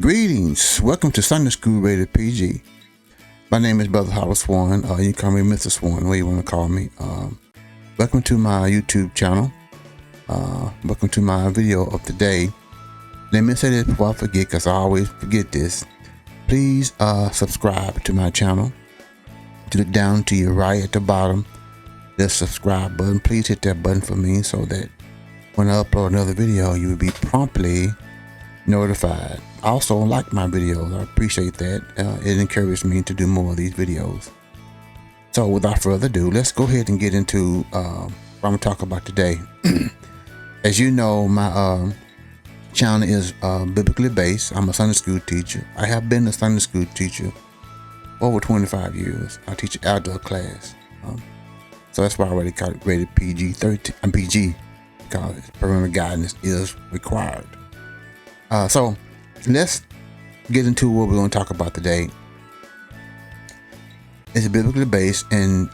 Greetings. Welcome to Sunday School Rated PG. My name is Brother Howard Swan. You can call me Mr. Swan, what you want to call me. Welcome to my YouTube channel. Welcome to my video of today. Let me say this before I forget, because I always forget this. Please subscribe to my channel. To look down to your right at the bottom, there's a subscribe button. Please hit that button for me so that when I upload another video, you will be promptly notified. Also, like my videos. I appreciate that. It encourages me to do more of these videos. So without further ado, let's go ahead and get into what I'm going to talk about today. As you know, my channel is biblically based. I'm a Sunday school teacher. I have been a Sunday school teacher over 25 years. I teach an adult class. So that's why I already got it rated PG-13. I'm PG because parental guidance is required. So let's get into what we're going to talk about today. It's biblically based, and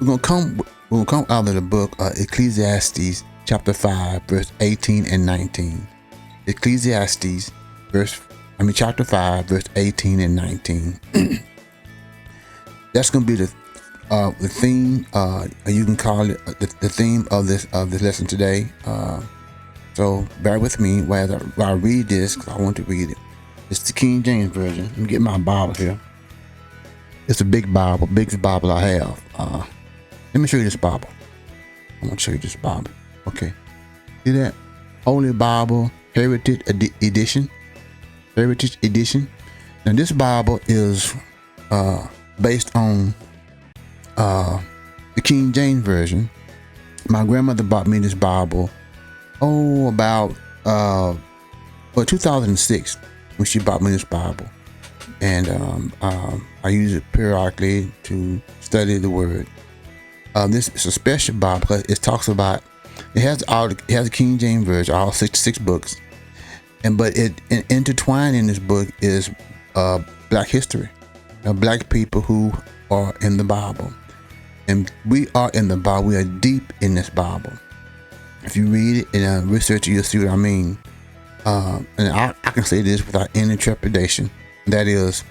we're going to come out of the book Ecclesiastes chapter 5 verse 18 and 19. Ecclesiastes chapter 5 verse 18 and 19. That's going to be the theme. You can call it the theme of this lesson today. So bear with me while I read this, because I want to read it. It's the King James Version. Let me get my Bible here. It's a big Bible, biggest Bible I have. Let me show you this Bible. I want to show you this Bible. Okay. See that? Holy Bible Heritage Edition. Heritage Edition. Now this Bible is based on the King James Version. My grandmother bought me this Bible about 2006 when she bought me this Bible, and I use it periodically to study the Word. This is a special Bible because it talks about it has the King James Version, all 66 books, but it intertwined in this book is Black history, Black people who are in the Bible, and we are in the Bible. We are deep in this Bible. If you read it and research it, you'll see what I mean. And I can say this without any trepidation. That is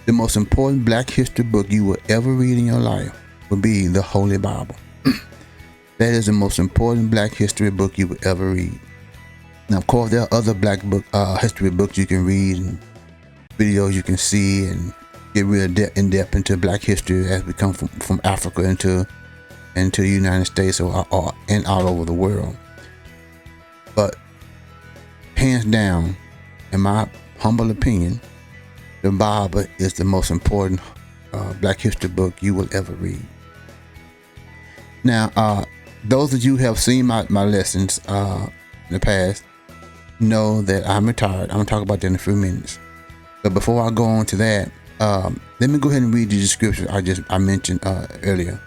the most important Black history book you will ever read in your life will be the Holy Bible. That is the most important Black history book you will ever read. Now, of course, there are other Black history books you can read and videos you can see and get real in depth into Black history as we come from Africa into the United States and all over the world. But hands down, in my humble opinion, the Bible is the most important Black history book you will ever read. Now, those of you who have seen my lessons in the past know that I'm retired. I'm going to talk about that in a few minutes. But before I go on to that, let me go ahead and read you the scripture I mentioned earlier.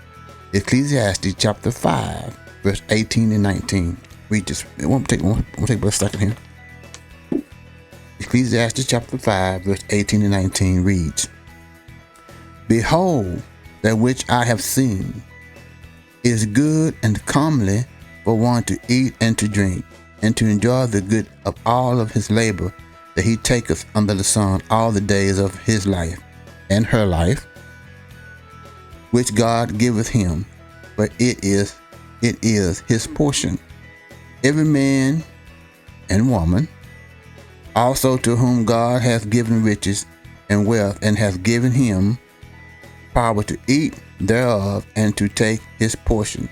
Ecclesiastes chapter 5 verse 18 and 19. Read this. It won't take but a second here. Ecclesiastes chapter 5 verse 18 and 19 reads, "Behold, that which I have seen is good and comely for one to eat and to drink, and to enjoy the good of all of his labor that he taketh under the sun all the days of his life and her life, which God giveth him, but it is his portion. Every man and woman also to whom God hath given riches and wealth, and hath given him power to eat thereof, and to take his portion,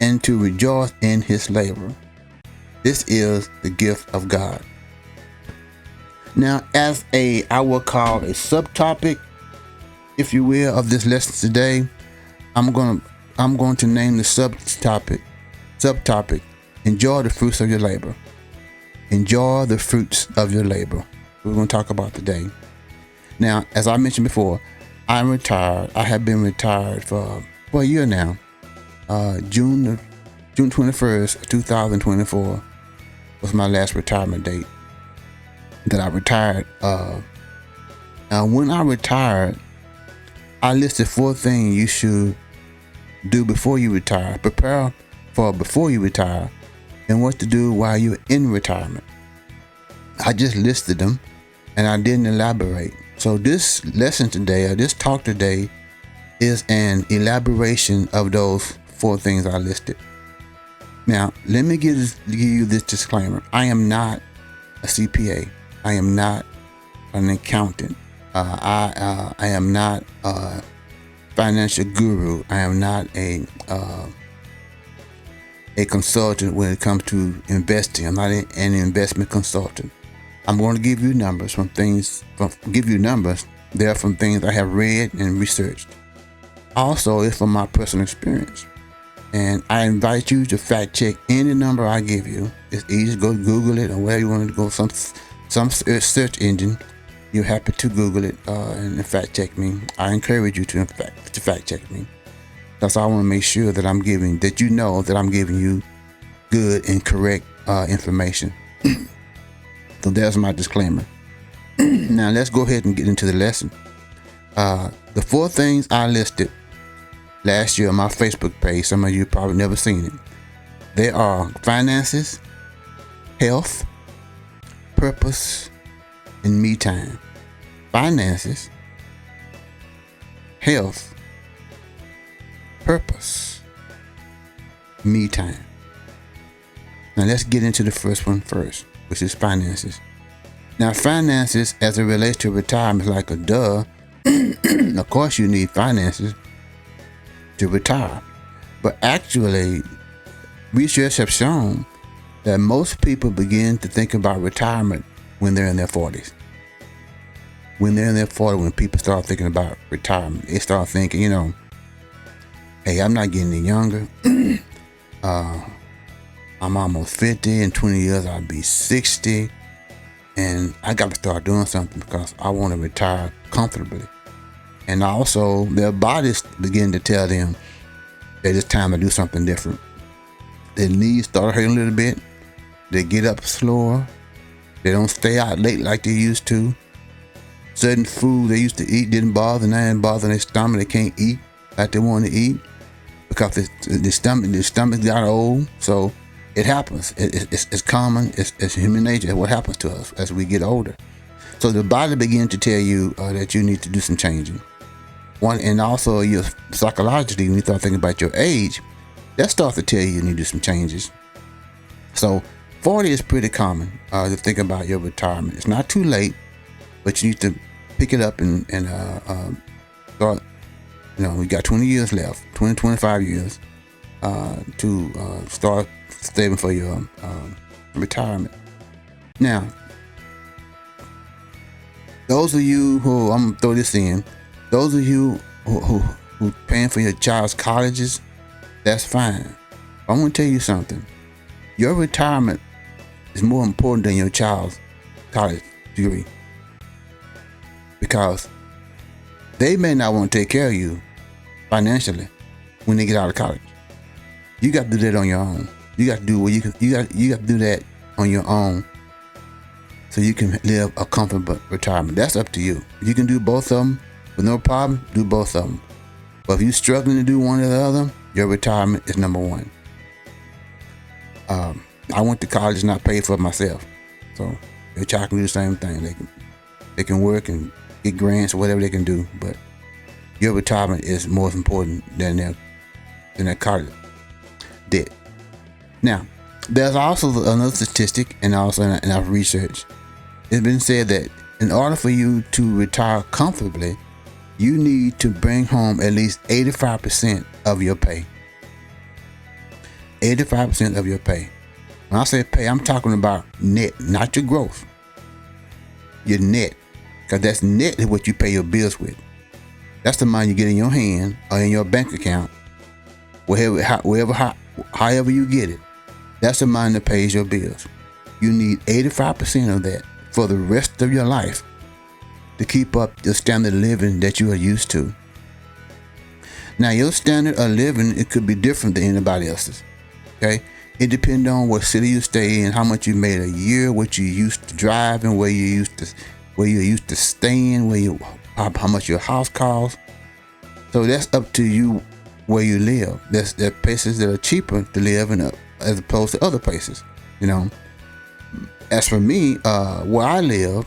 and to rejoice in his labor. This is the gift of God." Now, as I will call a subtopic, if you will, of this lesson today, I'm going to name the subtopic, enjoy the fruits of your labor. Enjoy the fruits of your labor. We're going to talk about today. Now, as I mentioned before, I'm retired. I have been retired for a year now. June 21st, 2024 was my last retirement date that I retired. Now, when I retired, I listed 4 things you should do before you retire. Prepare for before you retire, and what to do while you're in retirement. I just listed them and I didn't elaborate. So this lesson today, or this talk today, is an elaboration of those 4 things I listed. Now, let me give you this disclaimer. I am not a CPA. I am not an accountant. I am not a financial guru. I am not a consultant when it comes to investing. I'm not an investment consultant. I'm going to give you numbers They're from things I have read and researched. Also, it's from my personal experience. And I invite you to fact check any number I give you. It's easy to go Google it or wherever you want to go, some search engine. You're happy to Google it and fact check me. I encourage you to fact check me. That's all I want to make sure that I'm giving you good and correct information. So there's my disclaimer. Now let's go ahead and get into the lesson. The 4 things I listed last year on my Facebook page, some of you probably never seen it. They are finances, health, purpose, and me time. Finances, health, purpose, me time. Now let's get into the first one first, which is finances. Now finances as it relates to retirement is like a duh. Of course you need finances to retire. But actually, research have shown that most people begin to think about retirement when they're in their 40s. When they're in their 40s, when people start thinking about retirement, they start thinking, hey, I'm not getting any younger. I'm almost 50. In 20 years, I'll be 60. And I got to start doing something because I want to retire comfortably. And also, their bodies begin to tell them that it's time to do something different. Their knees start hurting a little bit. They get up slower. They don't stay out late like they used to. Certain food they used to eat didn't bother. Now it bothers their stomach. They can't eat like they want to eat because the stomach got old. So it happens. It's common. It's human nature. It's what happens to us as we get older. So the body begins to tell you that you need to do some changing. And also psychologically, when you start thinking about your age, that starts to tell you need to do some changes. So 40 is pretty common to think about your retirement. It's not too late, but you need to pick it up and start. We got 20 years left, 25 years to start saving for your retirement. Now, those of you who, I'm going to throw this in, those of you who paying for your child's colleges, that's fine. I'm going to tell you something. Your retirement is more important than your child's college degree. Because they may not want to take care of you financially when they get out of college. You got to do that on your own. You got to do you got to do that on your own so you can live a comfortable retirement. That's up to you. You can do both of them with no problem. Do both of them. But if you're struggling to do one or the other, your retirement is number one. I went to college and not paid for it myself, so your child can do the same thing. They can work and get grants or whatever they can do, but your retirement is more important than their college debt. Now, there's also another statistic, and also in our research, it's been said that in order for you to retire comfortably, you need to bring home at least 85% of your pay. 85% of your pay. When I say pay, I'm talking about net, not your gross. Your net, because that's net is what you pay your bills with. That's the money you get in your hand or in your bank account, however you get it. That's the money that pays your bills. You need 85% of that for the rest of your life to keep up the standard of living that you are used to. Now, your standard of living, it could be different than anybody else's. Okay? It depends on what city you stay in, how much you made a year, what you used to driving, where you used to staying, how much your house costs. So that's up to you where you live. There are places that are cheaper to live in as opposed to other places. As for me, where I live,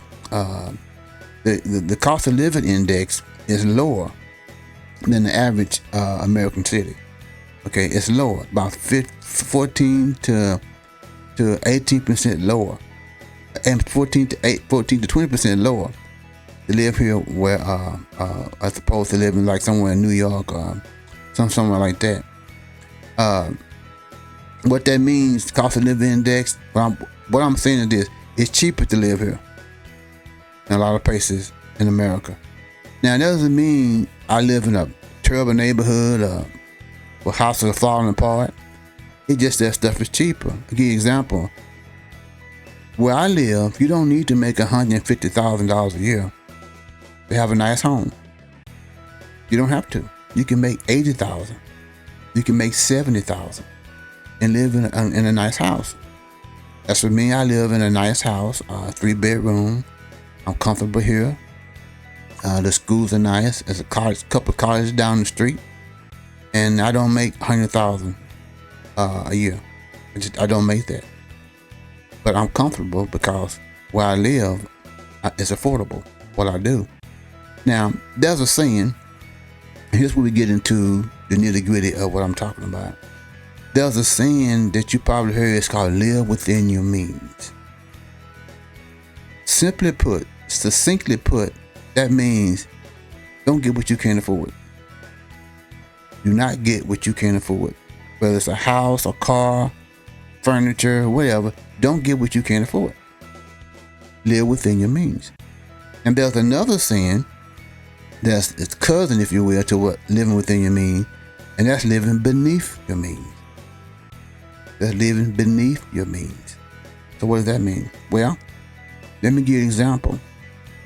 the cost of living index is lower than the average American city. Okay, it's lower, about 14 to 18% lower, and 14 to 20% lower to live here, where as opposed to living like somewhere in New York or somewhere like that. What that means, cost of living index. What I'm saying is this: it's cheaper to live here in a lot of places in America. Now, that doesn't mean I live in a terrible neighborhood where houses are falling apart. It's just that stuff is cheaper. I'll give you an example. Where I live, you don't need to make $150,000 a year to have a nice home. You don't have to. You can make $80,000. You can make $70,000 and live in a nice house. As for me, I live in a nice house, 3-bedroom. I'm comfortable here. The schools are nice. There's a couple of colleges down the street, and I don't make $100,000 a year. I don't make that, but I'm comfortable because where I live is affordable. What I do. Now, there's a saying. And here's where we get into the nitty-gritty of what I'm talking about. There's a saying that you probably heard. It's called "live within your means." Simply put, succinctly put, that means don't get what you can't afford. Do not get what you can't afford. Whether it's a house, a car, furniture, whatever, don't get what you can't afford. Live within your means. And there's another saying that's its cousin, if you will, to what living within your means, and that's living beneath your means. That's living beneath your means. So what does that mean? Well, let me give you an example.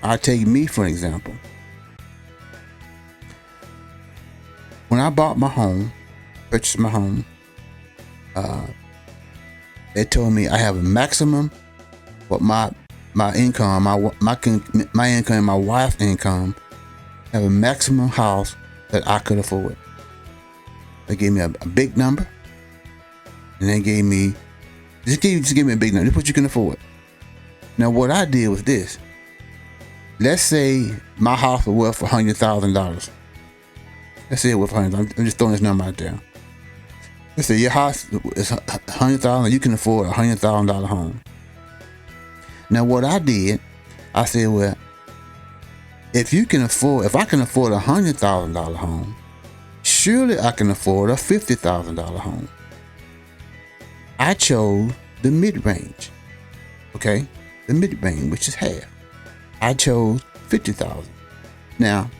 I'll take me for an example. When I bought my home, purchased my home, they told me I have a maximum, what my income, my income and my wife's income, have a maximum house that I could afford. They gave me a big number, and they gave me just give me a big number. This is what you can afford. Now, what I did was this. Let's say my house was worth $100,000. Let's say it was $100,000. I'm just throwing this number out there. Let's say your house is $100,000. You can afford a $100,000 home. Now, what I did, I said, well, if I can afford a $100,000 home, surely I can afford a $50,000 home. I chose the mid-range. Okay, the mid-range, which is half. I chose $50,000. Now,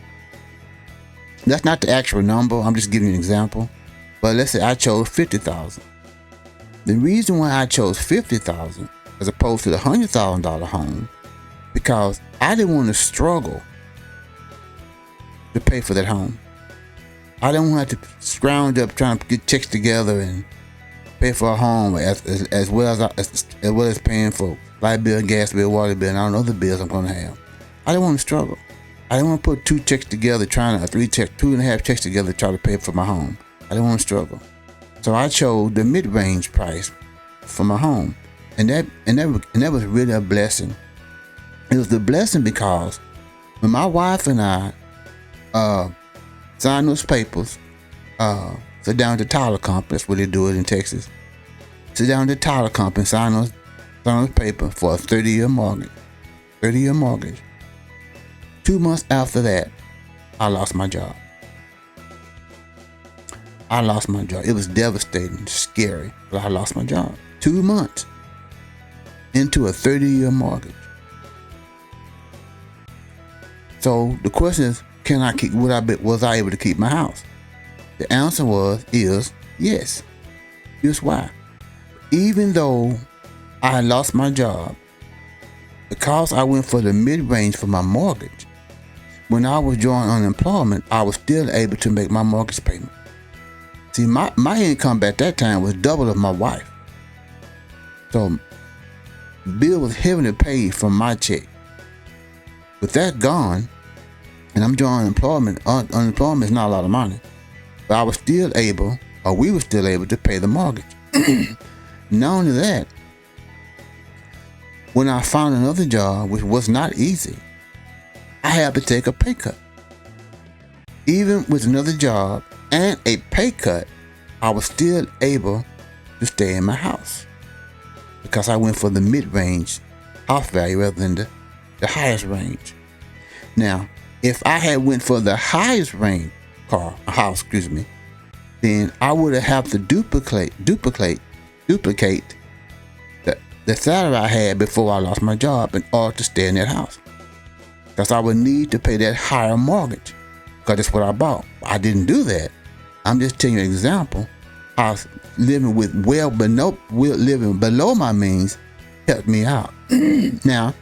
that's not the actual number. I'm just giving you an example. But let's say I chose $50,000. The reason why I chose $50,000 as opposed to the $100,000 home, because I didn't want to struggle to pay for that home. I didn't want to have to scrounge up trying to get checks together and pay for a home as well as paying for light bill, gas bill, water bill, and all the other bills I'm going to have. I didn't want to struggle. I didn't want to put 2 checks together, 2.5 checks together to try to pay for my home. I didn't want to struggle. So I chose the mid-range price for my home. And that was really a blessing. It was a blessing because when my wife and I signed those papers, sit down at the title company, that's where they do it in Texas. Sit down at the title company, sign those papers for a 30-year mortgage. 30-year mortgage. 2 months after that, I lost my job. It was devastating, scary, but I lost my job. 2 months into a 30-year mortgage. So the question is, was I able to keep my house? The answer is yes. Here's why. Even though I had lost my job, because I went for the mid-range for my mortgage, when I was drawing unemployment, I was still able to make my mortgage payment. See, my income at that time was double of my wife. So the bill was heavily paid from my check. With that gone, and I'm drawing unemployment. Unemployment is not a lot of money. But we were still able to pay the mortgage. Not only that, When I found another job, which was not easy, I had to take a pay cut. Even with another job and a pay cut, I was still able to stay in my house because I went for the mid-range house value rather than the highest range. Now, if I had went for the highest range house, then I would have to duplicate the salary I had before I lost my job in order to stay in that house. Because I would need to pay that higher mortgage because that's what I bought. I didn't do that. I'm just telling you an example how living below my means helped me out. Now,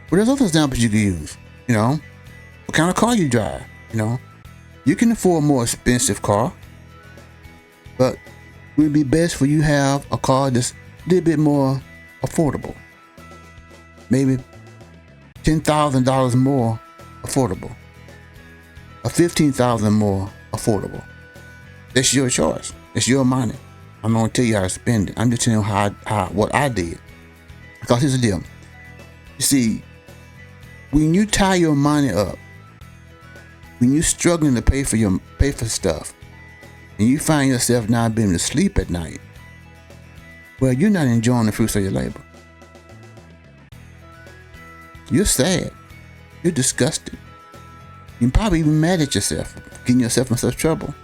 but there's other examples you can use. What kind of car you drive. You can afford a more expensive car, but it would be best for you to have a car that's a little bit more affordable. Maybe $10,000 more affordable, or $15,000 more affordable. That's your choice. It's your money. I'm not gonna tell you how to spend it. I'm just telling you what I did. Because here's the deal. You see, when you tie your money up, when you're struggling to pay for stuff, and you find yourself not being able to sleep at night, well, you're not enjoying the fruits of your labor. You're sad. You're disgusted. You're probably even mad at yourself for getting yourself in such trouble.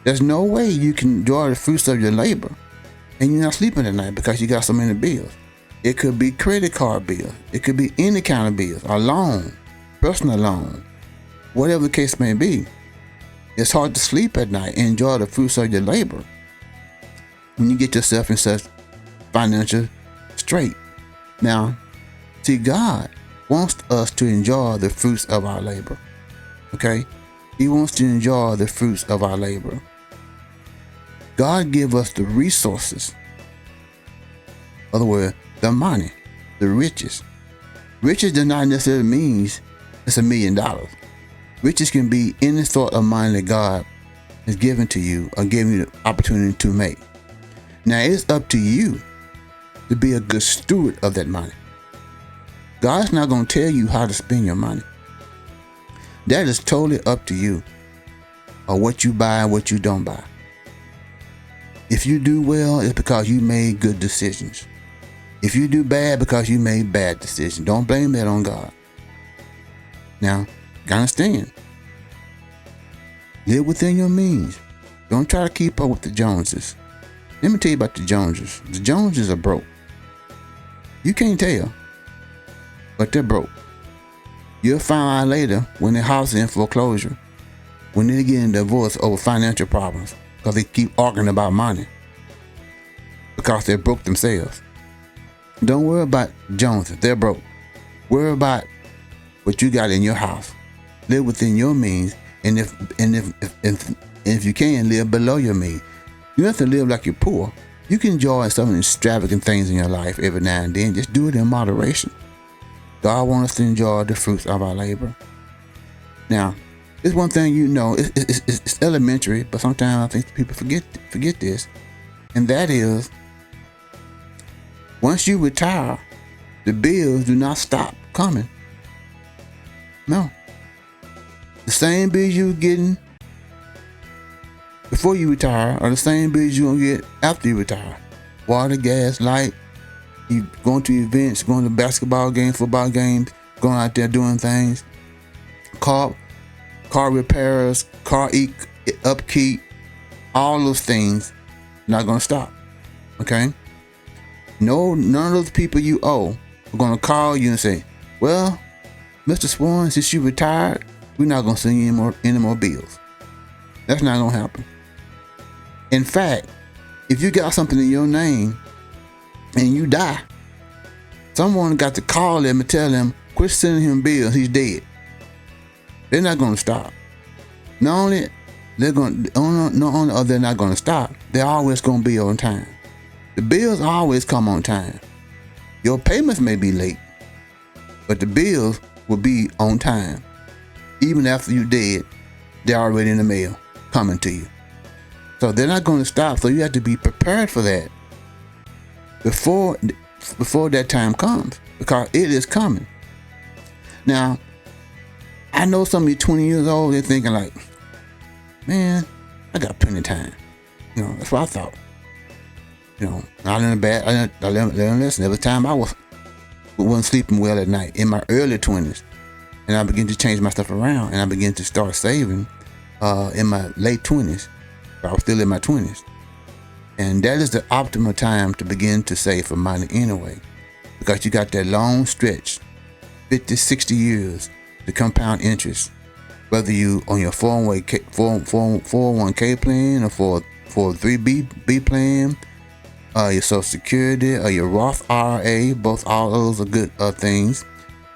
There's no way you can enjoy the fruits of your labor and you're not sleeping at night because you got so many bills. It could be credit card bills. It could be any kind of bills, a loan, personal loan, whatever the case may be. It's hard to sleep at night and enjoy the fruits of your labor when you get yourself in such financial strait. Now, see, God wants us to enjoy the fruits of our labor. Okay? He wants to enjoy the fruits of our labor. God give us the resources. In other words, the money, the riches. Riches does not necessarily mean it's $1 million. Riches can be any sort of money that God has given to you or given you the opportunity to make. Now it's up to you to be a good steward of that money. God's not going to tell you how to spend your money. That is totally up to you, or what you buy and what you don't buy. If you do well, it's because you made good decisions. If you do bad, because you made bad decisions. Don't blame that on God. Now, you understand. Live within your means. Don't try to keep up with the Joneses. Let me tell you about the Joneses. The Joneses are broke. You can't tell, but they're broke. You'll find out later when their house is in foreclosure, when they're getting divorced over financial problems, because they keep arguing about money, because they're broke themselves. Don't worry about Joneses. They're broke. Worry about what you got in your house. Live within your means, and if you can, live below your means. You don't have to live like you're poor. You can enjoy some of the extravagant things in your life every now and then. Just do it in moderation. God wants us to enjoy the fruits of our labor. Now, there's one thing it's elementary, but sometimes I think people forget this, and that is, once you retire, the bills do not stop coming. No. The same bills you were getting before you retire are the same bills you're going to get after you retire. Water, gas, light, you going to events, going to basketball games, football games, going out there doing things. Car repairs, car upkeep, all those things not going to stop. Okay? No, none of those people you owe are going to call you and say, well, Mr. Swan, since you retired, we're not going to send you any more bills. That's not going to happen. In fact, if you got something in your name and you die, someone got to call them and tell them, quit sending him bills, he's dead. They're not going to stop. Not only are they not going to stop, they're always going to be on time. The bills always come on time. Your payments may be late, but the bills will be on time. Even after you're dead, they're already in the mail coming to you. So they're not going to stop. So you have to be prepared for that. before that time comes, because it is coming. Now, I know some of you 20 years old, they're thinking like, man, I got plenty of time. That's what I thought. I learned I learned lesson every time I wasn't sleeping well at night in my early 20s. And I began to change my stuff around, and I began to start saving in my late 20s. But I was still in my 20s. And that is the optimal time to begin to save for money anyway, because you got that long stretch, 50, 60 years to compound interest, whether you on your 401k plan or 403b plan, your Social Security or your Roth IRA. All those are good things.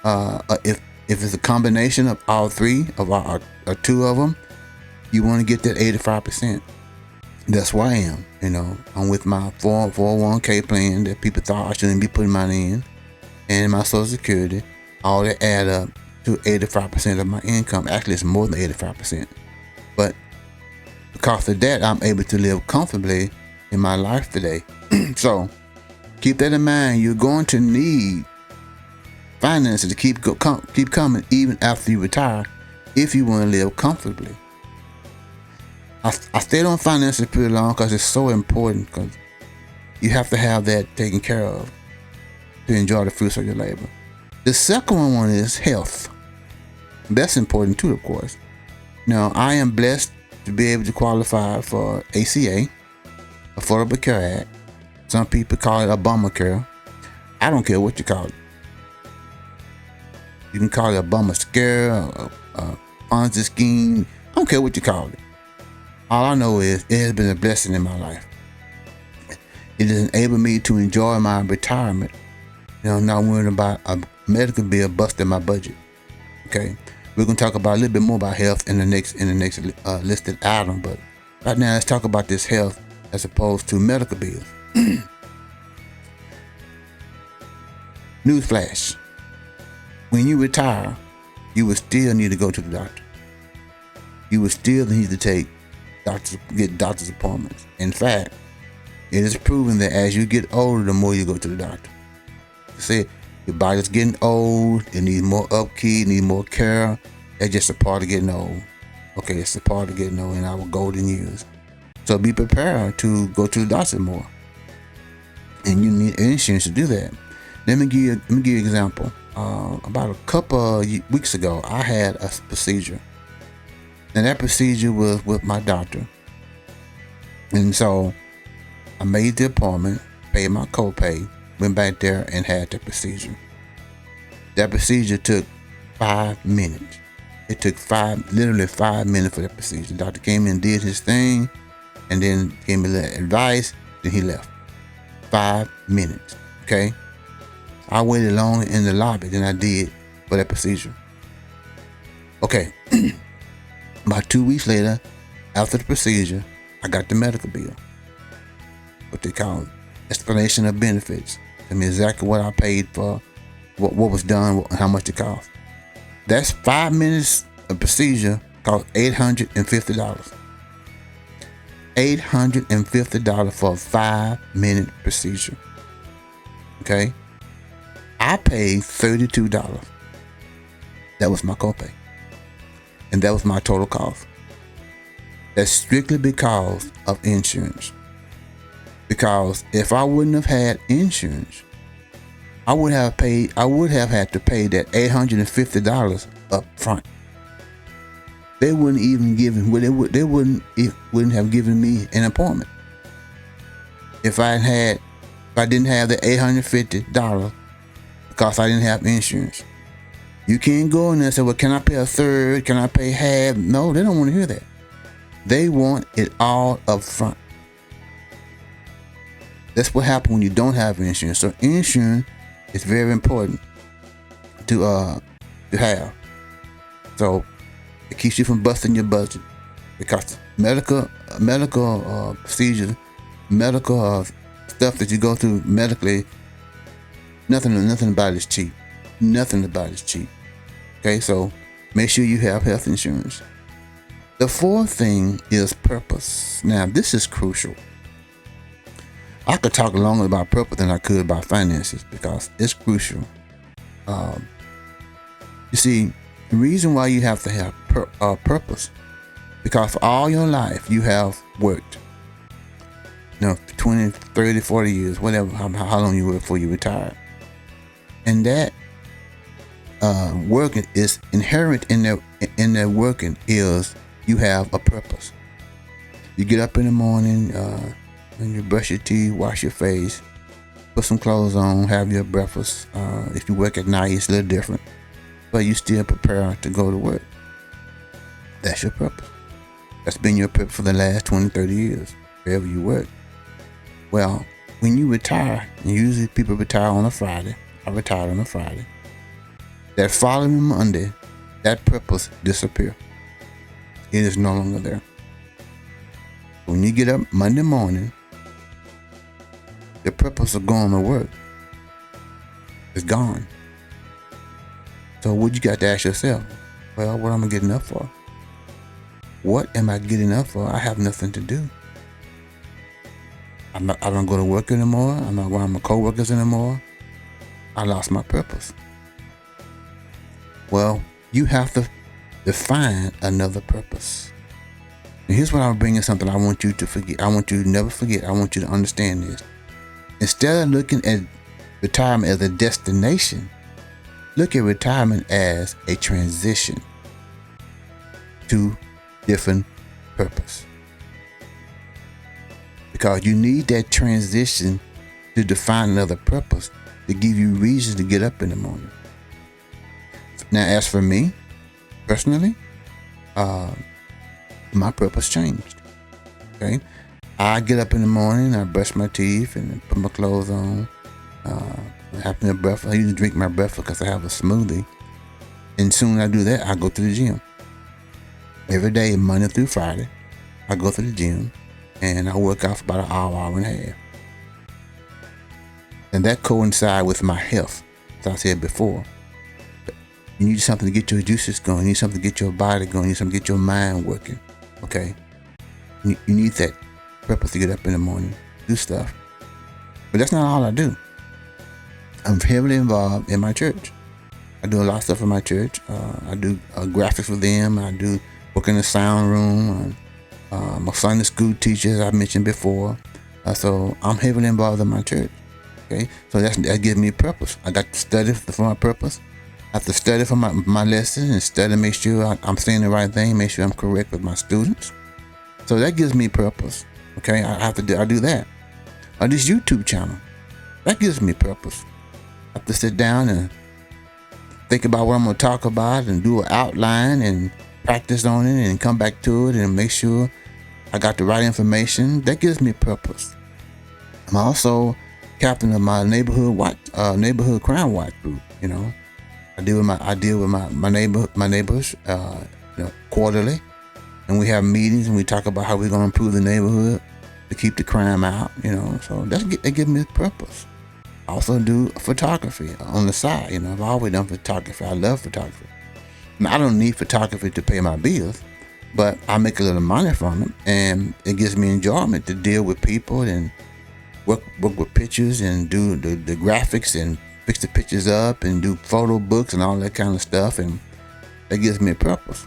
If it's a combination of all three or two of them, you want to get that 85%. That's where I am. I'm with my 401k plan that people thought I shouldn't be putting money in, and my Social Security. All that add up to 85% of my income. Actually, it's more than 85%. But because of that, I'm able to live comfortably in my life today. So keep that in mind. You're going to need finances to keep coming even after you retire, if you want to live comfortably. I stayed on finances pretty long because it's so important, because you have to have that taken care of to enjoy the fruits of your labor. The second one is health. That's important too, of course. Now, I am blessed to be able to qualify for ACA, Affordable Care Act. Some people call it Obamacare. I don't care what you call it. You can call it Obamacare, a Ponzi scheme. I don't care what you call it. All I know is it has been a blessing in my life. It has enabled me to enjoy my retirement. Not worrying about a medical bill busting my budget. Okay, we're gonna talk about a little bit more about health in the next listed item. But right now, let's talk about this health as opposed to medical bills. Newsflash: when you retire, you will still need to go to the doctor. You will still need to get doctor's appointments. In fact, it is proven that as you get older, the more you go to the doctor. You see, your body's getting old, it needs more upkeep, needs more care. That's just a part of getting old. Okay, it's a part of getting old in our golden years. So be prepared to go to the doctor more. And you need insurance to do that. Let me give you an example. About a couple of weeks ago, I had a procedure. And that procedure was with my doctor. And so I made the appointment, paid my copay, went back there and had the procedure. That procedure took 5 minutes. It took literally 5 minutes for that procedure. The doctor came in, did his thing, and then gave me a little advice, then he left. 5 minutes, okay? I waited longer in the lobby than I did for that procedure. Okay. About 2 weeks later, after the procedure, I got the medical bill. What they call it, explanation of benefits. I mean exactly what I paid for, what was done, and how much it cost. That's 5 minutes of procedure cost $850. $850 for a 5-minute procedure. Okay? I paid $32. That was my copay. And that was my total cost. That's strictly because of insurance. Because if I wouldn't have had insurance, I would have had to pay that $850 up front. They wouldn't even wouldn't have given me an appointment if I didn't have the $850 because I didn't have insurance. You can't go in there and say, well, can I pay a third? Can I pay half? No, they don't want to hear that. They want it all up front. That's what happens when you don't have insurance. So insurance is very important to have. So it keeps you from busting your budget, because medical procedures, medical stuff that you go through medically, nothing about it is cheap. Nothing about it is cheap. Okay, so make sure you have health insurance. The fourth thing is purpose. Now, this is crucial. I could talk longer about purpose than I could about finances because it's crucial. You see, the reason why you have to have purpose, because for all your life you have worked, 20, 30, 40 years, whatever, how long you work before you retire. And that working is inherent in their working is you have a purpose. You get up in the morning, and you brush your teeth, wash your face, put some clothes on, have your breakfast. If you work at night, it's a little different, but you still prepare to go to work. That's your purpose. That's been your purpose for the last 20, 30 years, wherever you work. Well, when you retire, and usually people retire on a Friday, I retired on a Friday, that following Monday, that purpose disappears. It is no longer there. When you get up Monday morning, the purpose of going to work is gone. So what you got to ask yourself? Well, what am I getting up for? What am I getting up for? I have nothing to do. I don't go to work anymore. I'm not around my coworkers anymore. I lost my purpose. Well, you have to define another purpose. And here's what I'm bringing, something I want you to forget. I want you to never forget. I want you to understand this. Instead of looking at retirement as a destination, look at retirement as a transition to different purpose. Because you need that transition to define another purpose to give you reason to get up in the morning. Now, as for me, personally, my purpose changed. Okay, I get up in the morning, I brush my teeth and put my clothes on. I have my breakfast. I usually drink my breakfast because I have a smoothie. And soon I do that, I go to the gym. Every day, Monday through Friday, I go to the gym and I work out for about an hour and a half. And that coincides with my health, as I said before. You need something to get your juices going. You need something to get your body going. You need something to get your mind working. Okay? You need that purpose to get up in the morning, do stuff. But that's not all I do. I'm heavily involved in my church. I do a lot of stuff in my church. I do graphics for them. I do work in the sound room. I'm a Sunday school teacher, as I mentioned before. So I'm heavily involved in my church. Okay? So that gives me a purpose. I got to study for my purpose. I have to study for my lessons and study to make sure I'm saying the right thing, make sure I'm correct with my students. So that gives me purpose. Okay, I do that. This YouTube channel, that gives me purpose. I have to sit down and think about what I'm going to talk about and do an outline and practice on it and come back to it and make sure I got the right information. That gives me purpose. I'm also captain of my neighborhood crime watch group. I deal with my neighbors quarterly, and we have meetings and we talk about how we're going to improve the neighborhood to keep the crime out. So that gives me a purpose. I also do photography on the side. I've always done photography. I love photography. Now, I don't need photography to pay my bills, but I make a little money from it, and it gives me enjoyment to deal with people and work with pictures and do the graphics and fix the pictures up and do photo books and all that kind of stuff, and that gives me a purpose.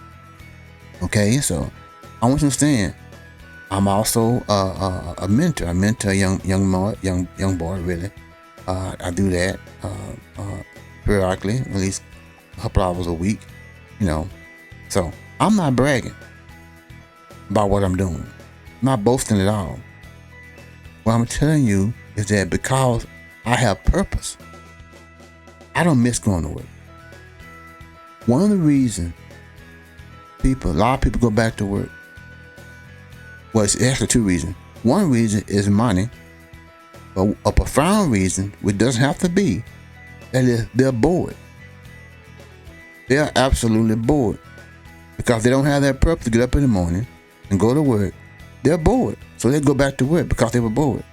Okay, so I want you to understand, I'm also a mentor. I mentor a young boy, really. I do that periodically, at least a couple hours a week. So I'm not bragging about what I'm doing. I'm not boasting at all. What I'm telling you is that because I have purpose, I don't miss going to work. One of the reasons a lot of people go back to work, well, it's actually two reasons. One reason is money, but a profound reason, which doesn't have to be, that is they're bored. They're absolutely bored because they don't have that purpose to get up in the morning and go to work. They're bored, so they go back to work because they were bored.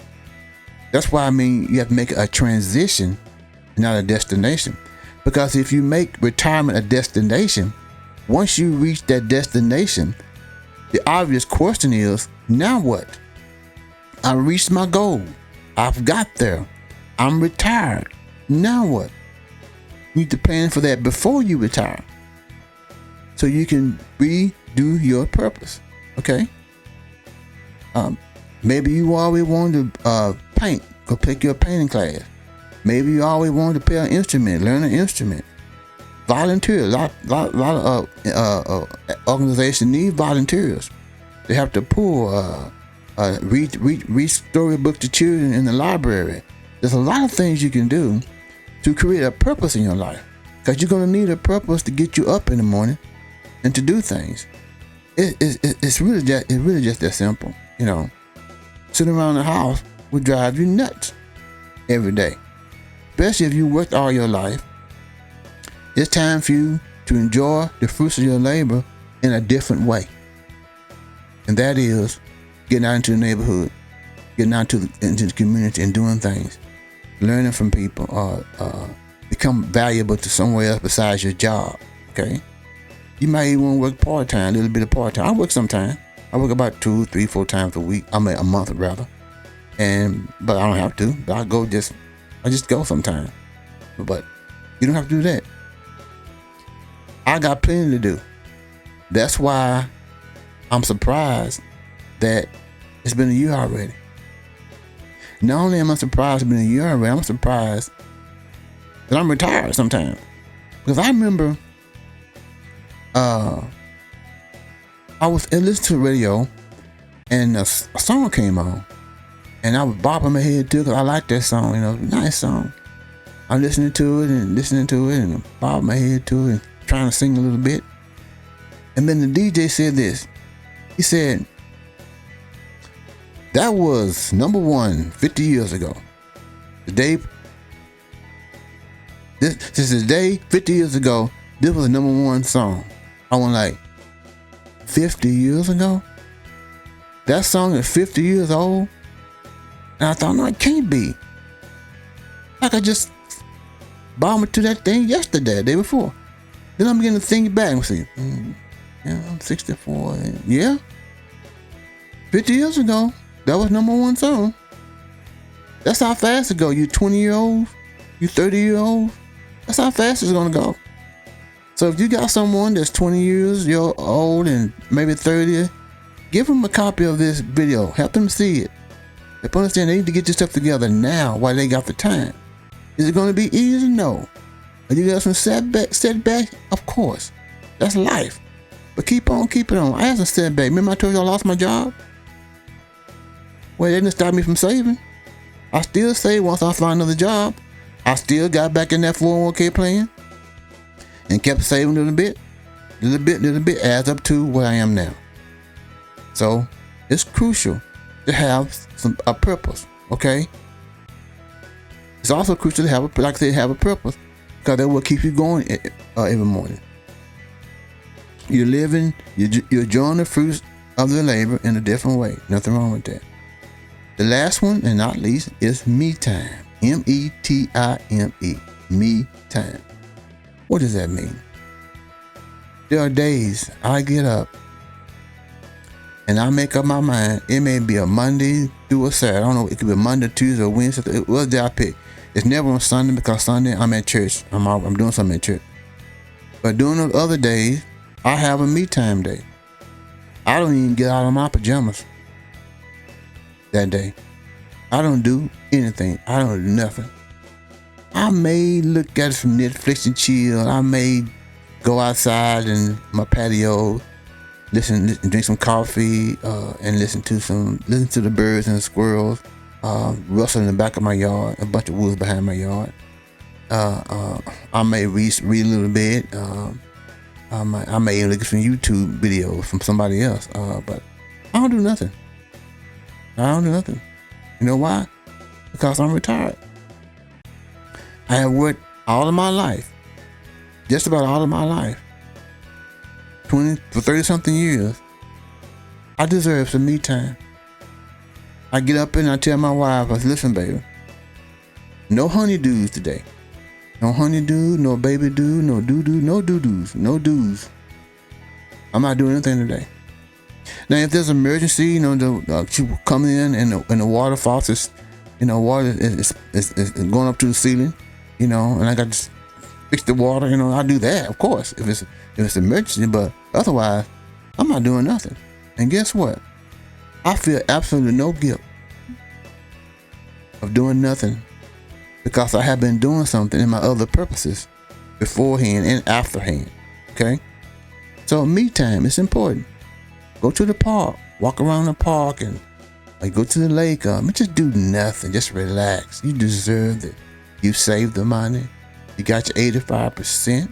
That's why you have to make a transition, not a destination. Because if you make retirement a destination, once you reach that destination, the obvious question is, now what? I reached my goal. I've got there. I'm retired. Now what? You need to plan for that before you retire, so you can redo your purpose. Okay. Maybe you always wanted to paint. Go take your painting class. Maybe you always wanted to play an instrument, learn an instrument. Volunteer. A lot of organizations need volunteers. They have to pull, read storybook to children in the library. There's a lot of things you can do to create a purpose in your life, because you're going to need a purpose to get you up in the morning and to do things. It's really just that simple. You know, sitting around the house will drive you nuts every day, especially if you worked all your life. It's time for you to enjoy the fruits of your labor in a different way. And that is getting out into the neighborhood, getting out into the community and doing things, learning from people, become valuable to somewhere else besides your job. Okay. You might even want to work part-time, a little bit of part-time. I work sometimes. I work about 2, 3, 4 times a week. I mean, a month rather. But I don't have to. I just go sometimes. But you don't have to do that. I got plenty to do. That's why I'm surprised that it's been a year already. Not only am I surprised it's been a year already, I'm surprised that I'm retired sometimes. Because I remember I was listening to the radio and a song came on. And I was bopping my head too, because I like that song, you know, nice song. I'm listening to it and bobbing my head to it and trying to sing a little bit. And then the DJ said this. He said, that was number one 50 years ago. This is the day 50 years ago, this was the number one song. I went like, 50 years ago? That song is 50 years old? And I thought, no, it can't be. Like I just bombed to that thing yesterday, the day before. Then I'm beginning to think back and see, yeah, I'm 64. Yeah, 50 years ago, that was number one song. That's how fast it go. You 20-year-olds, you 30-year-olds. That's how fast it's gonna go. So if you got someone that's 20 years old and maybe 30, give them a copy of this video. Help them see it. They understand they need to get this stuff together now while they got the time. Is it going to be easy? No. Are you got some setback? Of course. That's life. But keep on keeping on. I had some setback. Remember I told you I lost my job? Well, it didn't stop me from saving. I still save once I find another job. I still got back in that 401k plan and kept saving a little bit adds up to where I am now. So it's crucial to have a purpose, okay? It's also crucial to have a purpose, because that will keep you going every morning. You're living, you're enjoying the fruits of the labor in a different way. Nothing wrong with that. The last one, and not least, is me time. METIME. Me time. What does that mean? There are days I get up and I make up my mind. It may be a Monday through a Saturday. I don't know. It could be a Monday, Tuesday, or Wednesday. What day I pick? It's never on Sunday, because Sunday I'm at church. I'm doing something at church. But during those other days, I have a me time day. I don't even get out of my pajamas that day. I don't do anything. I don't do nothing. I may look at some Netflix and chill. I may go outside in my patio, listen, drink some coffee, and listen to the birds and the squirrels rustle in the back of my yard. A bunch of woods behind my yard. I may read a little bit. I may look at some YouTube videos from somebody else. But I don't do nothing. You know why? Because I'm retired. I have worked all of my life, just about all of my life, for 30-something years. I deserve some me time. I get up and I tell my wife, I say, listen, baby, no honeydews today. No honeydew, no baby dew, no doo-doo, no doo-doos, no doos. I'm not doing anything today. Now, if there's an emergency, she will come in and the water faucet's Water is going up to the ceiling, and I got to fix the water. I do that, of course, if it's an emergency. But otherwise, I'm not doing nothing. And guess what? I feel absolutely no guilt of doing nothing, because I have been doing something in my other purposes beforehand and afterhand. Okay? So me time is important. Go to the park, walk around the park, and go to the lake. Just do nothing. Just relax. You deserve it. You saved the money. You got your 85%.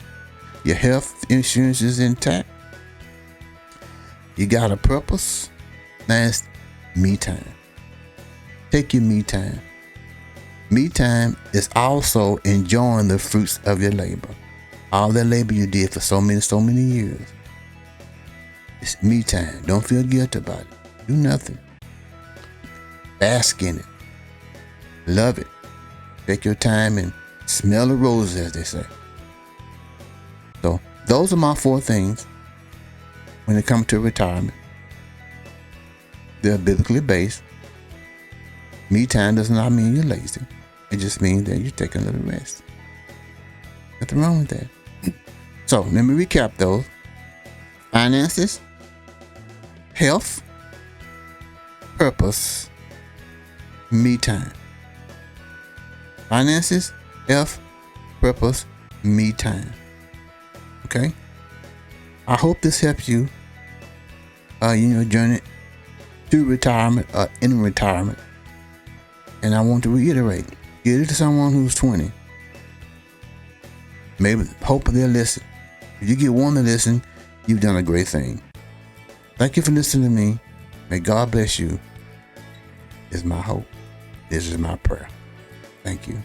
Your health insurance is intact. You got a purpose. Now it's me time. Take your me time. Me time is also enjoying the fruits of your labor. All that labor you did for so many years. It's me time. Don't feel guilty about it. Do nothing. Bask in it. Love it. Take your time and smell the roses, as they say. So those are my 4 things when it comes to retirement. They're biblically based. Me time does not mean you're lazy. It just means that you're taking a little rest. Nothing wrong with that. So let me recap those. Finances, health, purpose, me time. Finances, health, purpose, me time. Okay? I hope this helps you in your journey to retirement or in retirement. And I want to reiterate, get it to someone who's 20. Maybe, hope they'll listen. If you get one to listen, you've done a great thing. Thank you for listening to me. May God bless you. Is my hope. This is my prayer. Thank you.